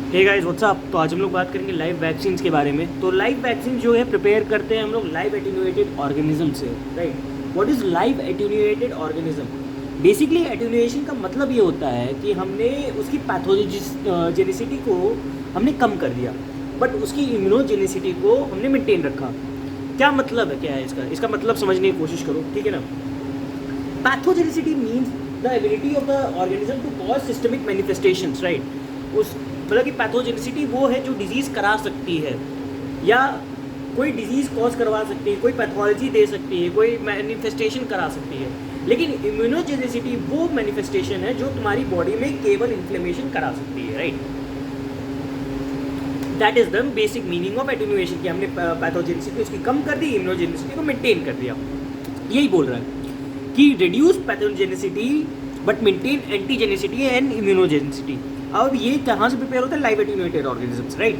Hey guys what's up. तो आज हम लोग बात करेंगे लाइव वैक्सीन्स के बारे में। तो लाइव वैक्सीन जो है प्रिपेयर करते हैं हम लोग लाइव एटेन्यूएटेड ऑर्गेनिज्म से, right. What is live attenuated organism? Basically attenuation का मतलब ये होता है कि हमने उसकी पैथोजेनिसिटी को हमने कम कर दिया, बट उसकी इम्यूनोजेनिसिटी को हमने मेंटेन रखा। क्या मतलब है, क्या है इसका मतलब समझने की कोशिश करो, ठीक है ना। Pathogenicity means the ability of the organism to cause systemic manifestations, right. उस मतलब कि पैथोजेनिसिटी वो है जो डिजीज़ करा सकती है या कोई डिजीज़ कॉज करवा सकती है, कोई पैथोलॉजी दे सकती है, कोई मैनिफेस्टेशन करा सकती है। लेकिन इम्यूनोजेनिसिटी वो मैनिफेस्टेशन है जो तुम्हारी बॉडी में केवल इन्फ्लेमेशन करा सकती है, right. That is the basic meaning of attenuation कि हमने पैथोजेनिसिटी उसकी कम कर दी, इम्यूनोजेनिसिटी को मेंटेन कर दिया। यही बोल रहा है कि reduce pathogenicity but maintain antigenicity and immunogenicity. अब ये कहाँ से प्रिपेयर होता है? Live attenuated organisms, right.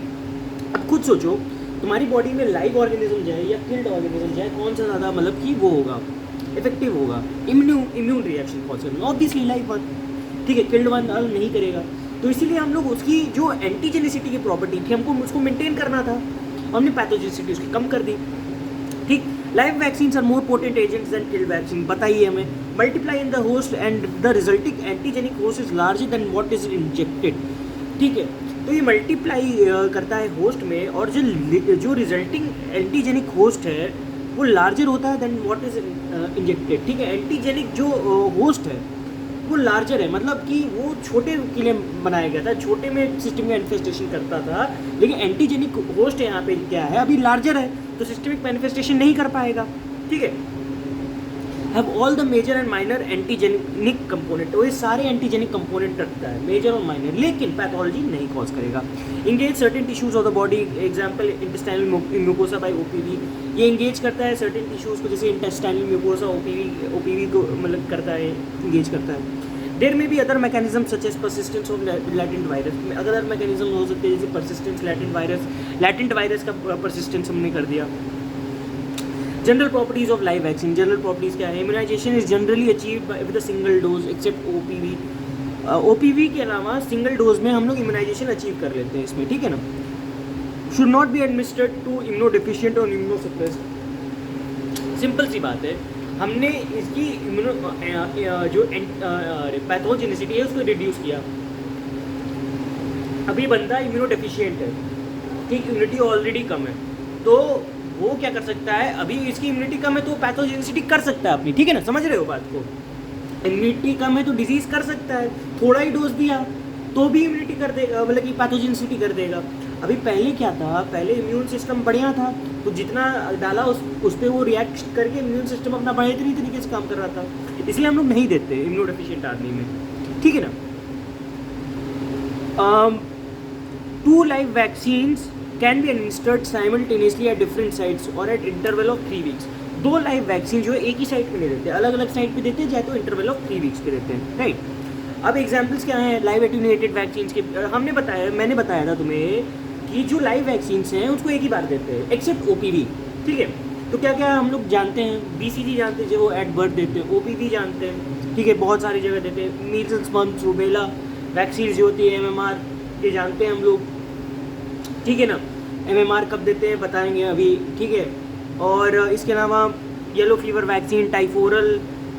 अब खुद सोचो, तुम्हारी बॉडी में लाइव ऑर्गेनिज्म जाए या किल्ड ऑर्गेनिज्म जाए, कौन सा ज़्यादा मतलब कि वो होगा, इफेक्टिव होगा? इम्यून रिएक्शन कौन सा? ऑब्वियसली लाइव वन, ठीक है। किल्ड वन नहीं करेगा, तो इसीलिए हम लोग उसकी जो एंटीजेनिसिटी की प्रॉपर्टी थी हमको उसको मेंटेन करना था, हमने पैथोजेनिसिटी उसकी कम कर दी, ठीक। Live vaccines are more potent agents than killed vaccine, बताइए हमें। Multiply in the host and the resulting antigenic host is larger than what is injected, ठीक है। तो ये मल्टीप्लाई करता है होस्ट में, और जो रिजल्टिंग एंटीजेनिक होस्ट है वो लार्जर होता है देन व्हाट इज इंजेक्टेड, ठीक है। एंटीजेनिक जो होस्ट है वो लार्जर है, मतलब कि वो छोटे के लिए बनाया गया था, छोटे में सिस्टमिक मैनिफेस्टेशन करता था, लेकिन एंटीजेनिक होस्ट यहाँ पे क्या है, अभी लार्जर है, तो सिस्टमिक मैनिफेस्टेशन नहीं कर पाएगा, ठीक है। Have all the major and minor antigenic component, वो ये सारे एंटीजेनिक कंपोनेंट रखता है, मेजर और माइनर, लेकिन पैथोलॉजी नहीं कॉज करेगा। Engage certain tissues of the body, example intestinal mucosa by OPV. ये इंगेज करता है सर्टेन टिश्यूज को, जैसे इंटेस्टाइनल म्यूकोसा ओपीवी को मतलब करता है, इंगेज करता है। देयर में भी other mechanism such as persistence of latent virus, other mechanism हो सकते हैं जैसे परसिस्टेंस लैटेंट वायरस का परसिस्टेंस हमने कर दिया। General properties of live vaccine, general properties क्या है? Immunization is generally achieved with a single dose except OPV. OPV के अलावा सिंगल डोज में हम लोग इम्यूनाइजेशन अचीव कर लेते हैं इसमें, ठीक है ना। Should not be administered to immunodeficient और इम्यूनोसप्रेस्ड। सिंपल सी बात है, हमने इसकी जो पैथोजेनिसिटी है उसको रिड्यूस किया। अभी बंदा इम्यूनोडेफिशिएंट है, ठीक, इम्यूनिटी ऑलरेडी कम है, तो वो क्या कर सकता है? अभी इसकी इम्यूनिटी कम है तो पैथोजेनिसिटी कर सकता है अपनी, ठीक है ना, समझ रहे हो बात को। इम्यूनिटी कम है तो डिजीज कर सकता है, थोड़ा ही डोज दिया तो भी इम्यूनिटी कर देगा, मतलब कि पैथोजेनिसिटी कर देगा। अभी पहले क्या था, पहले इम्यून सिस्टम बढ़िया था, तो जितना डाला उस पर वो रिएक्ट करके इम्यून सिस्टम अपना बेहतरीन तरीके से काम कर रहा था, इसलिए हम लोग नहीं देते इम्यूनोडेफिशिएंट आदमी में, ठीक है ना। 2 live vaccines can be administered simultaneously at different sites or at interval of 3 weeks। 2 live vaccine जो है एक ही साइट पे नहीं देते, अलग अलग साइट पे देते हैं, चाहे तो इंटरवल ऑफ 3 वीक्स पे देते हैं, राइट। अब एग्जांपल्स क्या हैं लाइव एटेन्यूएटेड वैक्सीन्स के? मैंने बताया था तुम्हें कि जो लाइव वैक्सीन्स हैं उसको एक ही बार देते हैं एक्सेप्ट ओपीवी, ठीक है। तो क्या क्या हम लोग जानते हैं? बीसीजी जानते हैं जो वो एट बर्थ देते हैं, ओपीवी जानते हैं, ठीक है, बहुत सारी जगह देते हैं। मीजल्स, मम्प्स, रूबेला वैक्सीन जो होती है, एमएमआर, ये जानते हैं हम लोग, ठीक है ना। एमएमआर कब देते हैं बताएंगे अभी, ठीक है। और इसके अलावा yellow fever vaccine, typhoral,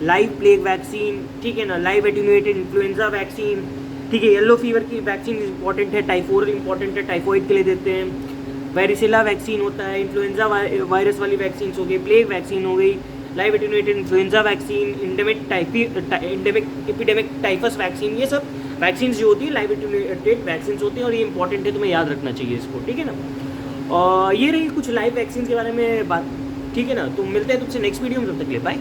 live plague vaccine, ठीक है ना, लाइव एटेन्यूएटेड इन्फ्लुएंजा वैक्सीन, ठीक है। येलो फीवर की वैक्सीन इंपॉर्टेंट है, टाइफोरल इंपॉर्टेंट है, टाइफॉइड के लिए देते हैं। वेरिसेला वैक्सीन होता है, इन्फ्लुएंजा वायरस वाली वैक्सीन हो गई, प्लेग वैक्सीन हो गई, live attenuated influenza vaccine, epidemic typhus vaccine, ये सब वैक्सीन जो होती है लाइव एटेन्यूएटेड वैक्सीन होती हैं, और ये इंपॉर्टेंट है, तुम्हें याद रखना चाहिए इसको, ठीक है ना। और ये रही कुछ लाइव वैक्सीन के बारे में बात, ठीक है ना। तो मिलते हैं तुमसे नेक्स्ट वीडियो में, तब तक के लिए बाय।